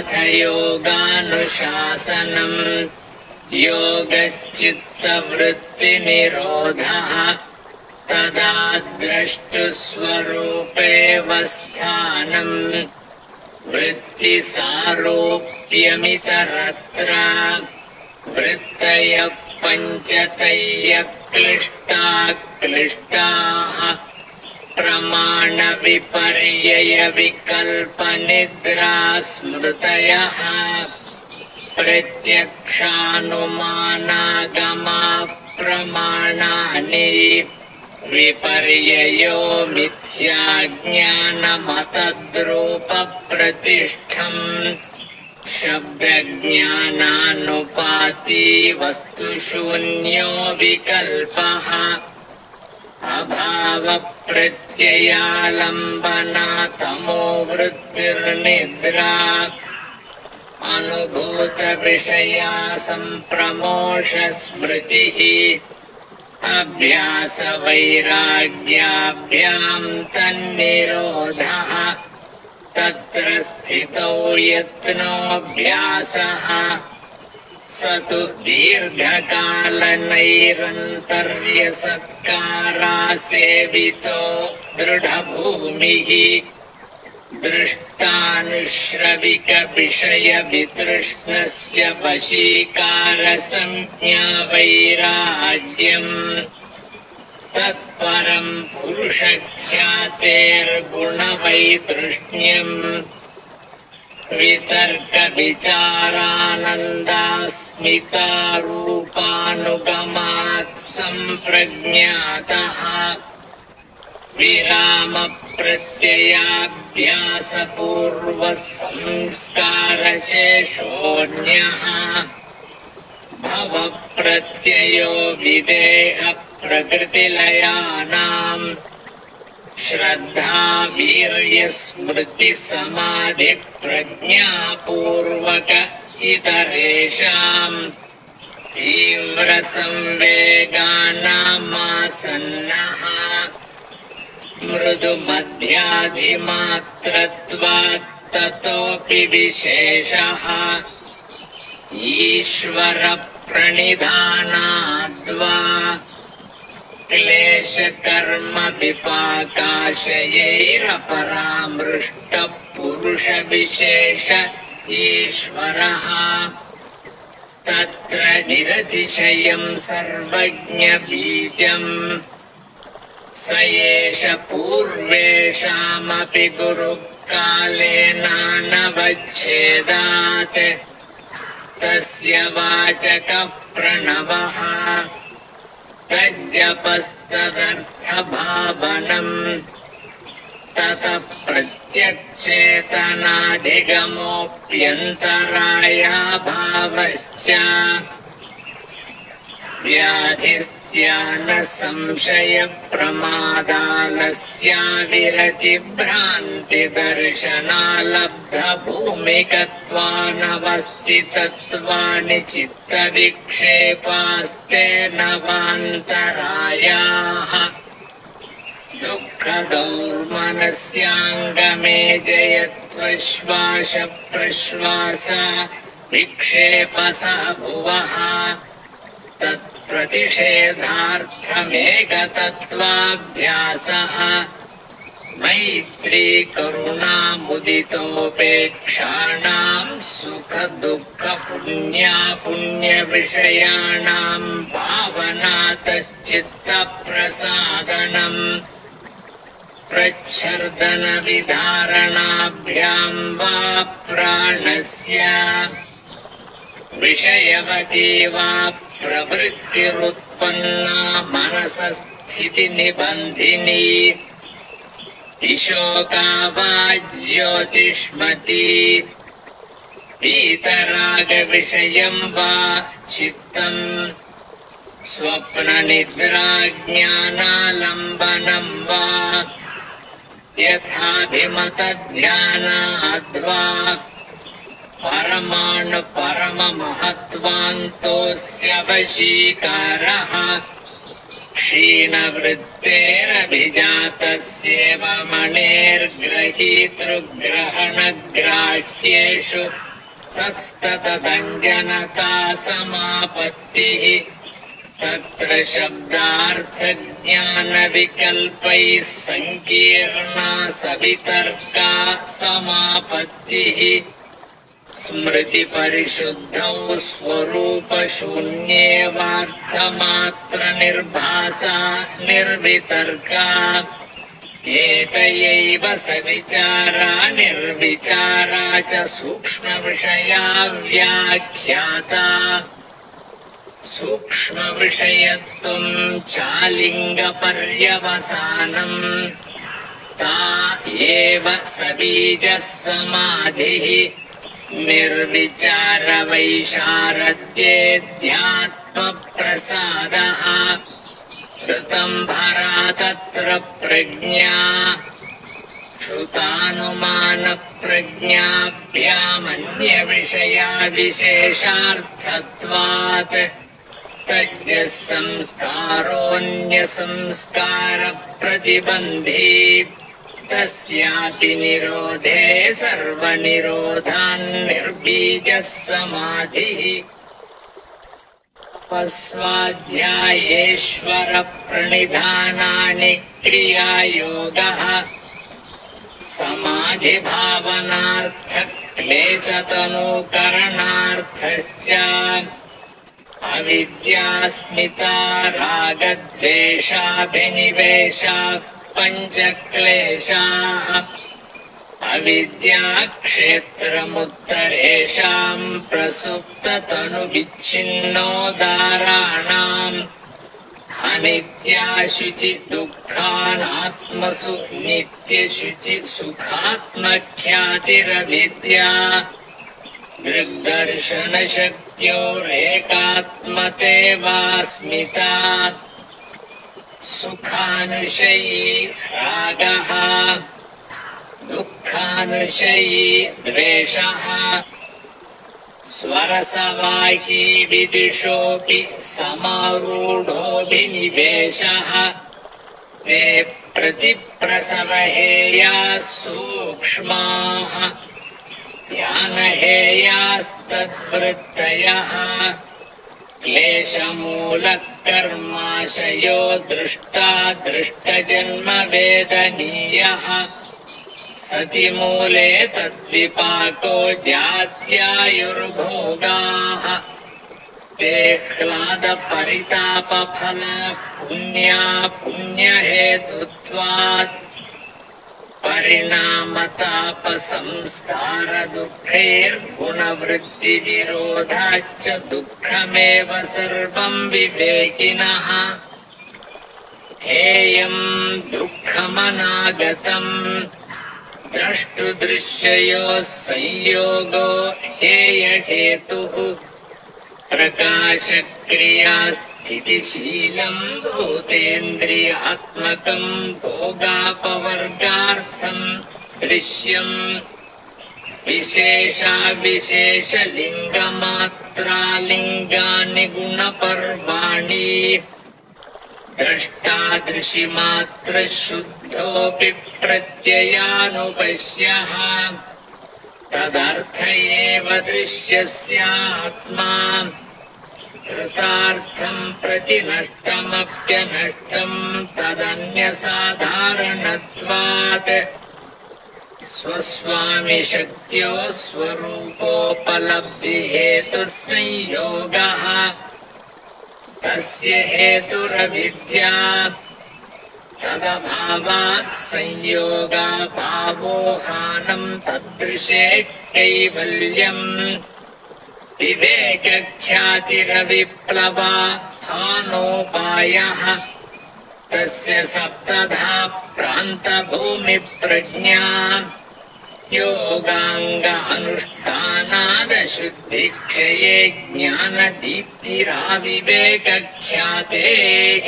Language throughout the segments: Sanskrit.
अथ योगानुशासनम् योगश्चित्तवृत्तिनिरोधः तदा द्रष्टुस्वरूपेऽवस्थानम् वृत्तिसारूप्यमितरत्र वृत्तयः पञ्चतयः क्लिष्टाः प्रमाणविपर्ययविकल्पनिद्रा स्मृतयः प्रत्यक्षानुमानागमाः प्रमाणानि विपर्ययो मिथ्याज्ञानमतद्रूपप्रतिष्ठम् शब्दज्ञानानुपाती वस्तुशून्यो विकल्पः अभावप्रत्ययालम्बनातमो वृत्तिर्निद्रा अनुभूतविषया सम्प्रमोषस्मृतिः अभ्यासवैराग्याभ्याम् तन्निरोधः तत्र स्थितौ यत्नोऽभ्यासः स तु दीर्घकालनैरन्तर्यसत्कारासेवितो दृढभूमिः दृष्टानुश्रविकविषयवितृष्णस्य वशीकारसंज्ञावैराग्यम् तत्परम् पुरुषख्यातेर्गुणवैतृष्ण्यम् वितर्कविचारानन्दास्मितारूपानुगमात् सम्प्रज्ञातः विरामप्रत्ययाभ्यासपूर्वः संस्कारशेषोऽन्यः भवप्रत्ययो विदेहप्रकृतिलयानाम् श्रद्धा वीर्यस्मृतिसमाधिप्रज्ञापूर्वक इतरेषाम् तीव्रसंवेगानामासन्नः मृदुमध्याधिमात्रत्वात् ततोऽपि विशेषः ईश्वरप्रणिधानाद्वा क्लेशकर्मविपाकाशयैरपरामृष्टः पुरुषविशेष ईश्वरः तत्र निरतिशयम् सर्वज्ञबीजम् स एष पूर्वेषामपि गुरुकालेनानवच्छेदात् तस्य वाचकः प्रणवः तज्जपस्तदर्थभावनम् ततः प्रत्यक्षेतनाधिगमोऽप्यन्तरायाभावश्च व्याधिस्त्यानसंशयप्रमादालस्याविरतिभ्रान्तिदर्शनालब्धभूमिकत्वानवस्थितत्वानि चित्तविक्षेपास्ते नवान्तरायाः दुःखदौर्मनस्याङ्गमे जयत्वश्वासप्रश्वास विक्षेपसः भुवः तत्प्रतिषेधार्थमेकतत्त्वाभ्यासः मैत्री करुणामुदितोपेक्षाणाम् सुखदुःखपुण्यापुण्यविषयाणाम् भावनातश्चित्तप्रसादनम् प्रच्छर्दनविधारणाभ्याम् वा प्राणस्य विषयवती वा प्रवृत्तिरुत्पन्ना मनसस्थितिनिबन्धिनी विशोका वा ज्योतिष्मती वीतरागविषयम् वा चित्तम् स्वप्ननिद्राज्ञानालम्बनम् वा यथाभिमतध्यानाद्वा परमाणुपरममहत्वान्तोऽस्य वशीकारः क्षीणवृत्तेरभिजातस्येव मणेर्ग्रहीतृग्रहणग्राह्येषु तत्स्ततदञ्जनता समापत्तिः तत्र शब्दार्थज्ञानविकल्पैः सङ्कीर्णा सवितर्का समापत्तिः स्मृतिपरिशुद्धौ स्वरूपशून्येवार्थमात्रनिर्भासा निर्वितर्का एतयैव सविचारा निर्विचारा च सूक्ष्मविषया व्याख्याता सूक्ष्मविषयत्वं चालिङ्गपर्यवसानम् ता एव सबीजः समाधिः निर्विचारवैशारद्येऽध्यात्मप्रसादः ऋतम्भरा तत्र प्रज्ञा श्रुतानुमानप्रज्ञाभ्यामन्यविषया विशेषार्थत्वात् तज्ञः संस्कारोऽन्यसंस्कारप्रतिबन्धी तस्यापि निरोधे सर्वनिरोधान्निर्बीजः समाधिः स्वाध्यायेश्वरप्रणिधानानि क्रियायोगः समाधिभावनार्थक्लेशतनुकरणार्थश्च अविद्यास्मिता रागद्वेषाभिनिवेशाः पञ्चक्लेशाः अविद्याक्षेत्रमुत्तरेषाम् प्रसुप्ततनुविच्छिन्नोदाराणाम् अनित्याशुचि दुःखानात्मसु नित्यशुचि सुखात्मख्यातिरविद्या दृग्दर्शनशक्त्योरेकात्मतेवास्मिता सुखानुशयी रागः दुःखानुशयी द्वेषः स्वरसवाही विदिशोऽपि समारूढोऽभिनिवेशः ते प्रतिप्रसवहेयाः सूक्ष्माः ध्यानहेयास्तद्वृत्तयः क्लेशमूलकर्माशयो दृष्टा दृष्टजन्मवेदनीयः सति मूले तद्विपाको जात्यायुर्भोगाः ते ह्लादपरितापफला पुण्या पुण्यहेतुत्वात् परिणामतापसंस्कारदुःखैर्गुणवृत्तिविरोधाच्च दुःखमेव सर्वं विवेकिनः हेयं दुःखमनागतम् द्रष्टुदृश्ययोः संयोगो हेयहेतुः प्रकाशक्रियास्थितिशीलं भूतेन्द्रियात्मकं भोगापवर्गार्थं दृश्यम् विशेषाविशेषलिङ्गमात्रालिङ्गानि गुणपर्वाणि द्रष्टादृशिमात्रशुद्धोऽपि प्रत्ययानुपश्यः तदर्थ एव दृश्यस्यात्मा कृतार्थं प्रति नष्टमप्यनष्टं तदन्यसाधारणत्वात् स्वस्वामिशक्त्यो स्वरूपोपलब्धिहेतुः संयोगः तस्य हेतुरविद्या तदभावात् संयोगाभावोहानं तदृशे कैवल्यम् विवेकख्यातिरविप्लवा हानोपायः तस्य सप्तधा प्रान्तभूमिप्रज्ञा योगाङ्ग अनुष्ठानादशुद्धिक्षये ज्ञानदीप्तिराविवेकख्यातेः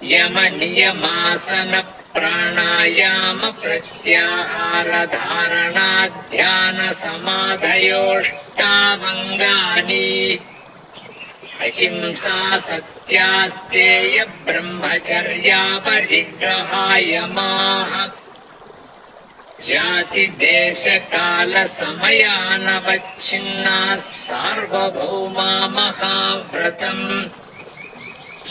यमनियमासन प्राणायाम प्रत्याहार धारणा ध्यान समाधयोष्टावङ्गानि अहिंसा सत्यास्तेय ब्रह्मचर्या परिग्रहायमाः जातिदेशकालसमयानवच्छिन्नाः सार्वभौमा महाव्रतम्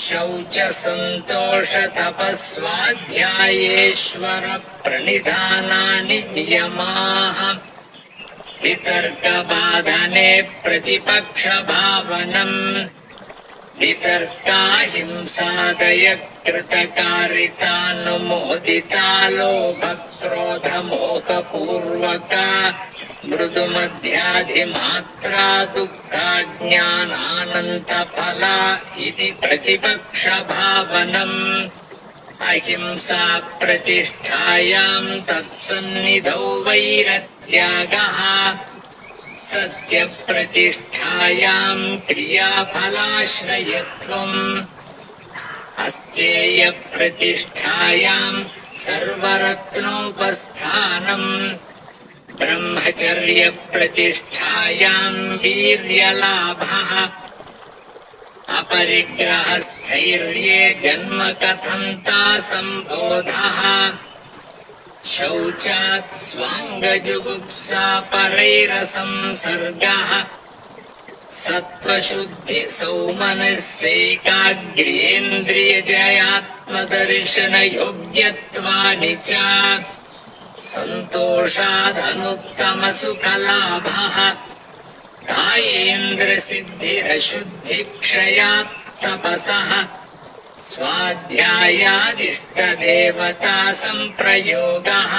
शौचसन्तोषतपस्वाध्यायेश्वर प्रणिधानानि नियमाः वितर्कबाधने प्रतिपक्षभावनम् वितर्काहिंसादय कृतकारितानुमोदिता लोभक्रोधमोहपूर्वका मृदुमध्याधिमात्रा दुःखा ज्ञानानन्तफला इति प्रतिपक्षभावनम् अहिंसा प्रतिष्ठायाम् तत्सन्निधौ वैरत्यागः सत्यप्रतिष्ठायाम् क्रियाफलाश्रयत्वम् अस्तेयप्रतिष्ठायाम् सर्वरत्नोपस्थानम् ब्रह्मचर्यप्रतिष्ठायाम् वीर्यलाभः अपरिग्रहस्थैर्ये जन्मकथन्ता सम्बोधः शौचात् स्वाङ्गजुगुप्सा परैरसंसर्गः सत्त्वशुद्धि सौमनस्यैकाग्र्येन्द्रियजयात्मदर्शनयोग्यत्वानि च सन्तोषादनुत्तमसुखलाभः कायेन्द्रसिद्धिरशुद्धिक्षयात् तपसः स्वाध्यायादिष्टदेवता सम्प्रयोगः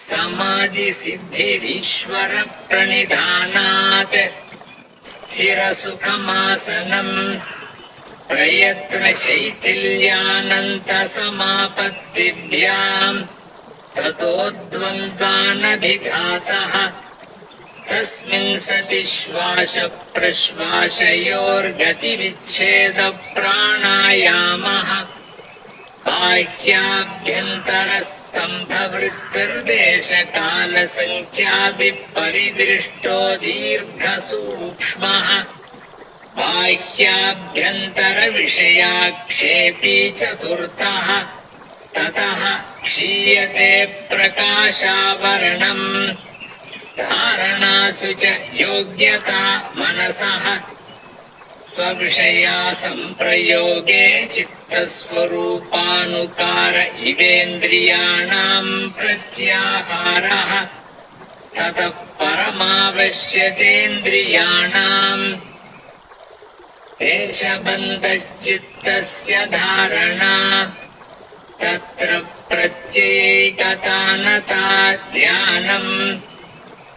समाधिसिद्धिरीश्वर प्रणिधानात् स्थिरसुखमासनम् प्रयत्नशैथिल्यानन्तसमापत्तिभ्याम् ततो द्वन्द्वानभिघातः तस्मिन् सति श्वासप्रश्वासयोर्गतिविच्छेदप्राणायामः बाह्याभ्यन्तरस्तम्भवृत्तिर्देशकालसङ्ख्याभिः दीर्घसूक्ष्मः बाह्याभ्यन्तरविषयाक्षेपी चतुर्थः ततः क्षीयते प्रकाशावरणम् धारणासु च योग्यता मनसः स्वविषया सम्प्रयोगे चित्तस्वरूपानुकार इवेन्द्रियाणाम् प्रत्याहारः ततः परमावश्यतेन्द्रियाणाम् देशबन्धश्चित्तस्य धारणा तत्र प्रत्ययैकतानता ध्यानम्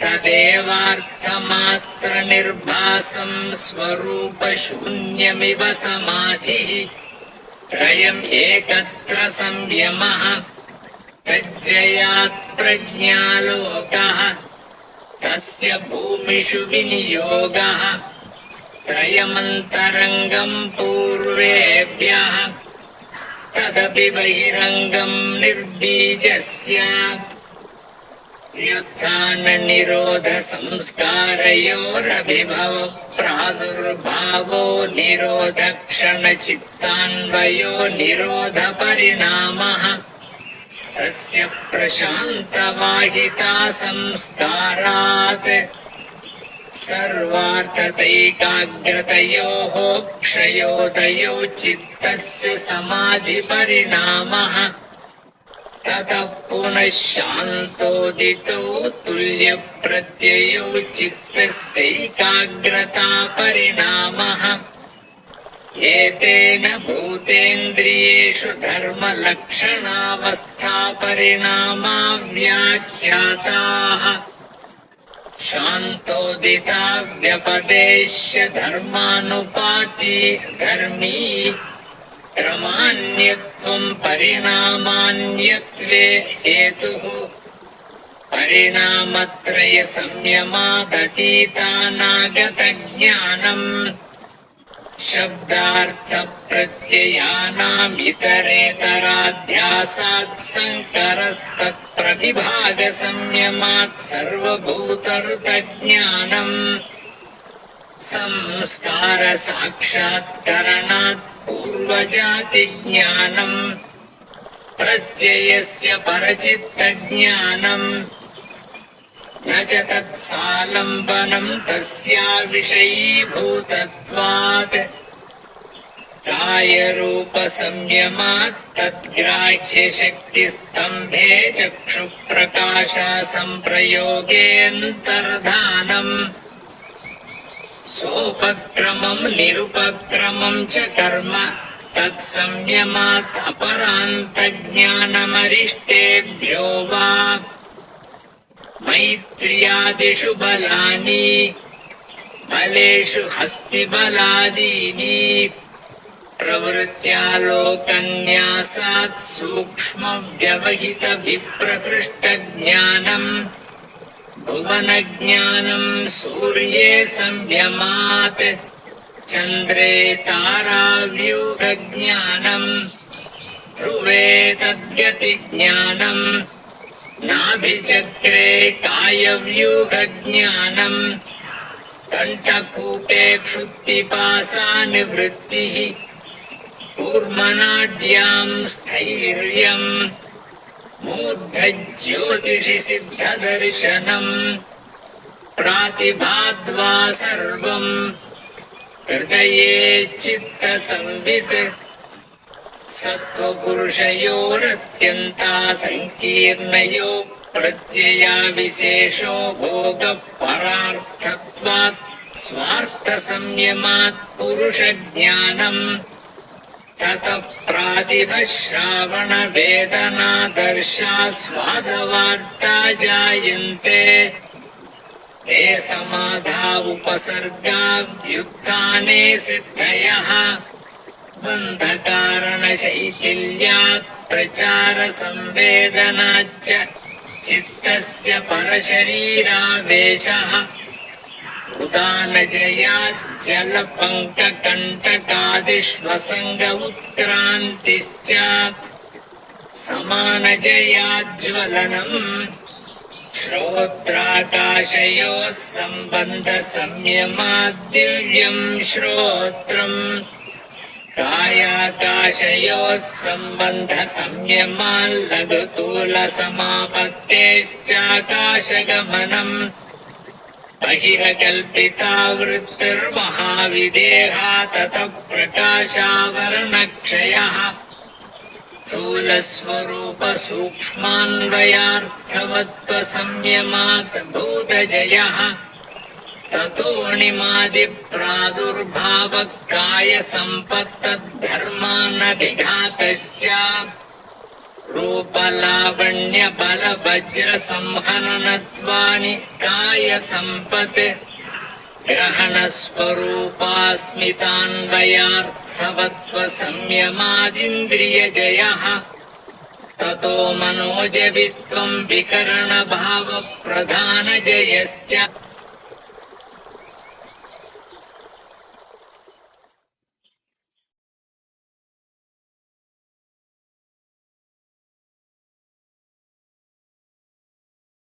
तदेवार्थमात्रनिर्भासम् स्वरूपशून्यमिव समाधिः त्रयम् एकत्र संयमः तज्जयात् प्रज्ञालोकः तस्य भूमिषु विनियोगः त्रयमन्तरङ्गम् पूर्वेभ्यः तदपि बहिरङ्गम् निर्बीजस्य व्युत्थाननिरोधसंस्कारयोरभिभव प्रादुर्भावो निरोधक्षणचित्तान्वयो निरोधपरिणामः तस्य प्रशान्तवाहिता संस्कारात् सर्वार्थतैकाग्रतयोः क्षयोदयो चित्तस्य समाधिपरिणामः ततः पुनः शान्तोदितो तुल्यप्रत्ययो चित्तस्यैकाग्रता परिणामः एतेन भूतेन्द्रियेषु धर्मलक्षणावस्था परिणामा व्याख्याताः शान्तोदिता व्यपदेश्य धर्मानुपाती धर्मी क्रमान्यत्वम् परिणामान्यत्वे हेतुः परिणामत्रय संयमादतीतानागतज्ञानम् शब्दार्थप्रत्ययानाम् इतरेतराध्यासात् सङ्करस्तत्प्रविभागसंयमात् सर्वभूतऋतज्ञानम् संस्कारसाक्षात्करणात् पूर्वजातिज्ञानम् प्रत्ययस्य परचित्तज्ञानम् न च तत्सालम्बनम् तस्या विषयीभूतत्वात् कायरूपसंयमात् तद्ग्राह्यशक्तिस्तम्भे चक्षुप्रकाशासम्प्रयोगेऽन्तर्धानम् सोपक्रमम् निरुपक्रमम् च कर्म तत्संयमात् अपरान्तज्ञानमरिष्टेभ्यो वा मैत्र्यादिषु बलानि बलेषु हस्तिबलादीनि प्रवृत्त्यालोकन्यासात् सूक्ष्मव्यवहितविप्रकृष्टज्ञानम् भुवनज्ञानम् सूर्ये संयमात् चन्द्रे ताराव्यूहज्ञानम् ध्रुवे तद्गतिज्ञानम् नाभिचक्रे कायव्यूहज्ञानम् कण्ठकूटे क्षुत्पिपासानिवृत्तिः कूर्मनाड्याम् स्थैर्यम् मूर्धज्योतिषि सिद्धदर्शनम् प्रातिभाद्वा सर्वम् हृदये चित्तसंवित् सत्त्वपुरुषयोरत्यन्ता सङ्कीर्णयो प्रत्यया विशेषो भोगपरार्थत्वात् स्वार्थसंयमात् पुरुषज्ञानम् ततः प्रातिभश्रावणवेदनादर्शास्वादवार्ता जायन्ते ते समाधा उपसर्गाव्युत्थाने सिद्धयः बन्धकारणशैथिल्यात् प्रचारसंवेदनाच्च चित्तस्य परशरीरावेशः उदानजयात् जलपङ्ककण्टकादिष्वसङ्ग उत्क्रान्तिश्च समानजयाज्ज्वलनम् श्रोत्राकाशयोः सम्बन्धसंयमाद्दिव्यम् श्रोत्रम् कायाकाशयोः सम्बन्धसंयमाल्लघुतूलसमापत्तेश्चाकाशगमनम् बहिरकल्पिता वृत्तिर्महाविदेहा ततः प्रकाशावरणक्षयः स्थूलस्वरूपसूक्ष्मान्वयार्थवत्त्वसंयमात् भूतजयः ततोऽणिमादिप्रादुर्भावकायसम्पत्तद्धर्मानभिघातश्च रूपलावण्यबलवज्रसंहननत्वानि कायसम्पत् ग्रहणस्वरूपास्मितान्वयार्थवत्त्वसंयमादिन्द्रियजयः ततो मनोजवित्वम् विकरणभावप्रधानजयश्च